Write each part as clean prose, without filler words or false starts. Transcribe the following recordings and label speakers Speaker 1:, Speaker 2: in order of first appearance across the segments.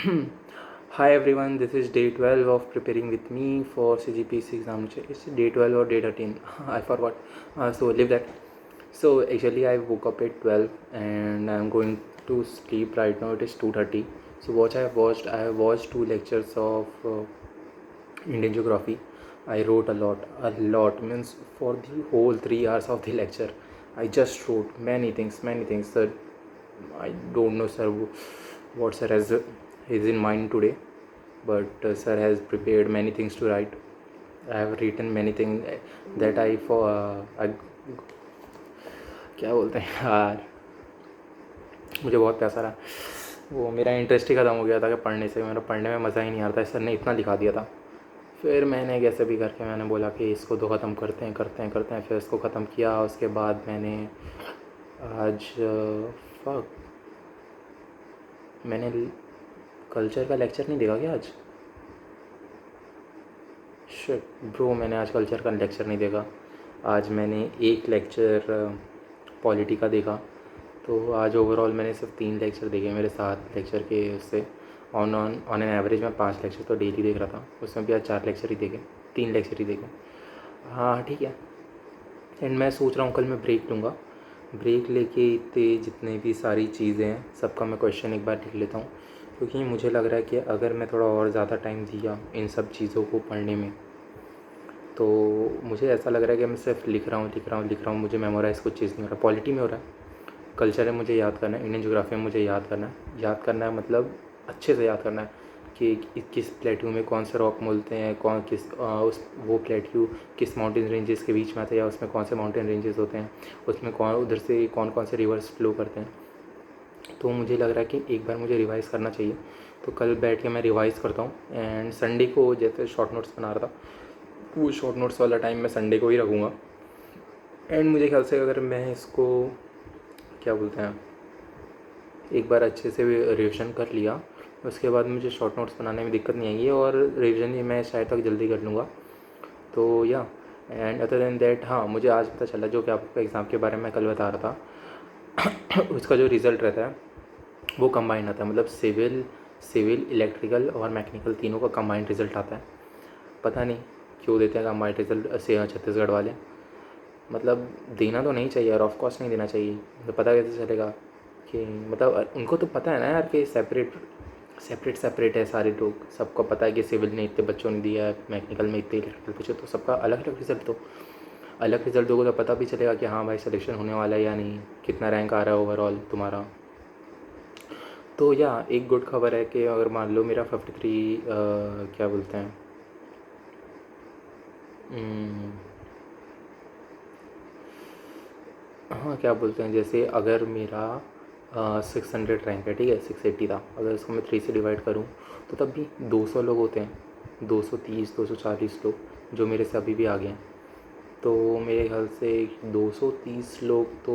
Speaker 1: Hi everyone, this is day 12 of preparing with me for CGPC exam. It's day 12 or day 13. I forgot. So leave that. So actually I woke up at 12 and I'm going to sleep right now. It is 2:30. So what I have watched, I have watched two lectures of Indian geography. I wrote a lot means for the whole 3 hours of the lecture. I just wrote many things. Sir, I don't know, sir, what sir has is in mind today, but sir has prepared many things to write. I have written many things that I क्या बोलते हैं यार, मुझे बहुत प्यासा रहा। वो मेरा इंटरेस्ट ही ख़त्म हो गया था कि पढ़ने से, मेरा पढ़ने में मज़ा ही नहीं आ रहा था। सर ने इतना लिखा दिया था। फिर मैंने कैसे भी करके मैंने बोला कि इसको तो ख़त्म करते हैं। फिर इसको ख़त्म किया। उसके बाद मैंने आज फक मैंने कल्चर का लेक्चर नहीं देखा क्या आज? शिट ब्रो, मैंने आज कल्चर का लेक्चर नहीं देखा। आज मैंने एक लेक्चर पॉलिटी का देखा। तो आज ओवरऑल मैंने सिर्फ 3 लेक्चर देखे मेरे 7 लेक्चर के उससे। ऑन एन एवरेज मैं 5 लेक्चर तो डेली देख रहा था। उसमें भी आज 4 लेक्चर ही देखे, 3 लेक्चर ही देखे। हाँ ठीक है। एंड मैं सोच रहा हूँ कल मैं ब्रेक लूँगा। ब्रेक लेके इतने जितने भी सारी चीज़ें हैं सबका मैं क्वेश्चन एक बार लिख लेता हूँ, क्योंकि मुझे लग रहा है कि अगर मैं थोड़ा और ज़्यादा टाइम दिया इन सब चीज़ों को पढ़ने में, तो मुझे ऐसा लग रहा है कि मैं सिर्फ लिख रहा हूँ, मुझे मेमोराइज़ कुछ चीज़ नहीं हो रहा। पॉलिटी में हो रहा है, कल्चर है मुझे याद करना है, इंडियन ज्योग्राफी में मुझे याद करना है मतलब अच्छे से याद करना है कि किस प्लेट्यू में कौन से रॉक मिलते हैं, कौन किस उस वो प्लेट्यू किस माउंटेन रेंजेस के बीच में आता है, या उसमें कौन से माउंटेन रेंजेस होते हैं, उसमें कौन उधर से कौन कौन से रिवर्स फ्लो करते हैं। तो मुझे लग रहा है कि एक बार मुझे रिवाइज़ करना चाहिए। तो कल बैठ के मैं रिवाइज़ करता हूँ। एंड संडे को जैसे शॉर्ट नोट्स बना रहा था, वो शॉर्ट नोट्स वाला टाइम मैं संडे को ही रखूँगा। एंड मुझे ख्याल से अगर मैं इसको क्या बोलते हैं एक बार अच्छे से रिविज़न कर लिया, उसके बाद मुझे शॉर्ट नोट्स बनाने में दिक्कत नहीं आएगी, और रिविज़न ही मैं शायद तक जल्दी कर लूँगा। तो या एंड अदर देन दैट, हाँ मुझे आज पता चला जो कि आपको एग्ज़ाम के बारे में कल बता रहा था उसका जो रिज़ल्ट रहता है वो कंबाइन आता है, मतलब सिविल इलेक्ट्रिकल और मैकेनिकल तीनों का कंबाइंड रिज़ल्ट आता है। पता नहीं क्यों देते हैं कंबाइंड रिज़ल्ट से छत्तीसगढ़ वाले, मतलब देना तो नहीं चाहिए और ऑफ कोर्स नहीं देना चाहिए। तो पता कैसे चलेगा कि मतलब उनको तो पता है ना यार कि सेपरेट है सारे लोग, सबको पता है कि सिविल ने इतने बच्चों ने दिया है, मैकेनिकल में इतने इलेक्ट्रिकल बच्चे, तो सबका अलग अलग रिज़ल्ट दोगे तो पता भी चलेगा कि हाँ भाई सिलेक्शन होने वाला है या नहीं, कितना रैंक आ रहा है ओवरऑल तुम्हारा। तो या एक गुड खबर है कि अगर मान लो मेरा 53 क्या बोलते हैं हाँ क्या बोलते हैं, जैसे अगर मेरा 600 रैंक है, ठीक है 680 था, अगर इसको मैं 3 से डिवाइड करूँ तो तब भी 200 लोग होते हैं, 230 240 लोग जो मेरे से अभी भी आगे हैं। तो मेरे ख्याल से 230 लोग तो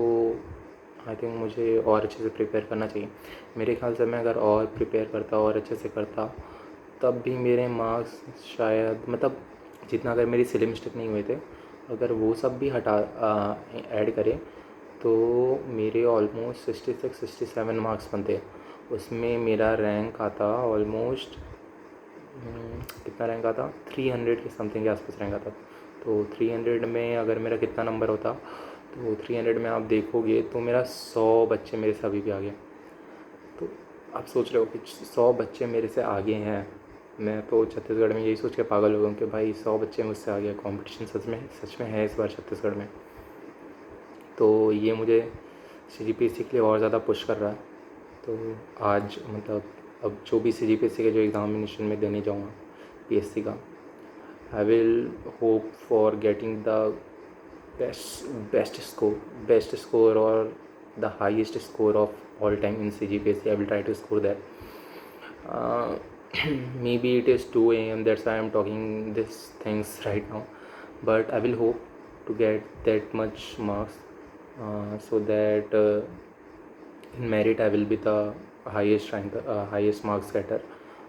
Speaker 1: आई थिंक मुझे और अच्छे से प्रिपेयर करना चाहिए। मेरे ख्याल से मैं अगर और प्रिपेयर करता और अच्छे से करता तब भी मेरे मार्क्स शायद मतलब जितना, अगर मेरी सिली मिस्टेक नहीं हुए थे, अगर वो सब भी हटा ऐड करें तो मेरे ऑलमोस्ट 66-67 मार्क्स बनते। उसमें मेरा रैंक आता ऑलमोस्ट कितना रैंक आता, 300 के समथिंग के आसपास रैंक आता। तो 300 में अगर मेरा कितना नंबर होता, तो 300 में आप देखोगे तो मेरा 100 बच्चे मेरे से अभी भी आगे। तो आप सोच रहे हो कि 100 बच्चे मेरे से आगे हैं। मैं तो छत्तीसगढ़ में यही सोच के पागल हो गया हूँ कि भाई 100 बच्चे मुझसे आगे, कंपटीशन सच में है इस बार छत्तीसगढ़ में। तो ये मुझे CGPSC के लिए और ज़्यादा पुश कर रहा है। तो आज मतलब अब जो भी CGPSC के जो एग्ज़ामिनेशन में देने जाऊँगा PSC का, I will hope for getting the best score और the highest score of all time in CGPSC. I will try to score that. Uh, maybe it is 2 a.m. That's why I'm talking these things right now. But I will hope to get that much marks, so that in merit I will be the highest marks getter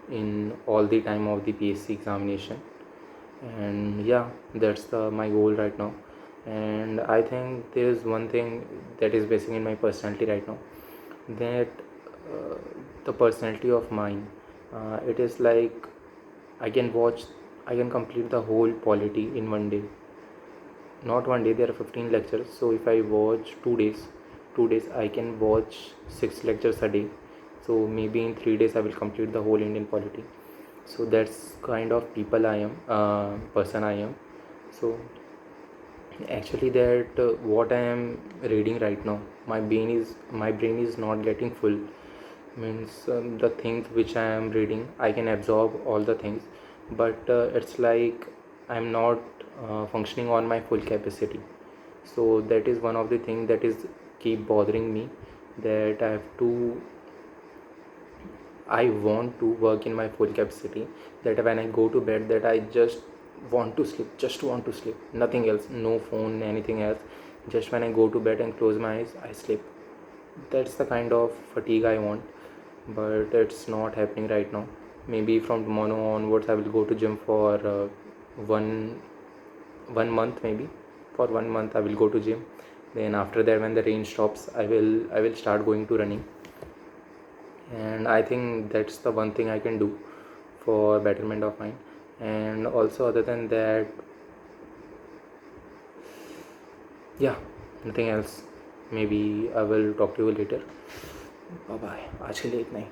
Speaker 1: in all the time of the PSC examination. And yeah, that's my goal right now. And I think there is one thing that is basing in my personality right now, that uh, the personality of mine It is like I can watch, I can complete the whole polity in one day. Not one day, there are 15 lectures. So if I watch 2 days, I can watch 6 lectures a day. So maybe in 3 days, I will complete the whole Indian polity. So that's kind of people I am, person I am. So actually, that what I am reading right now, my brain is not getting full. Means the things which I am reading, I can absorb all the things, but it's like I'm not functioning on my full capacity. So that is one of the things that is keep bothering me, that I want to work in my full capacity, that when I go to bed, that I just want to sleep, nothing else, no phone, anything else. Just when I go to bed and close my eyes, I sleep. That's the kind of fatigue I want, but it's not happening right now. Maybe from tomorrow onwards, I will go to gym for one one month. Maybe for 1 month I will go to gym. Then after that, when the rain stops, I will start going to running. And I think that's the one thing I can do for betterment of mine. And also, other than that, yeah, nothing else. Maybe I will talk to you later. Bye bye, आज के लिए इतना ही.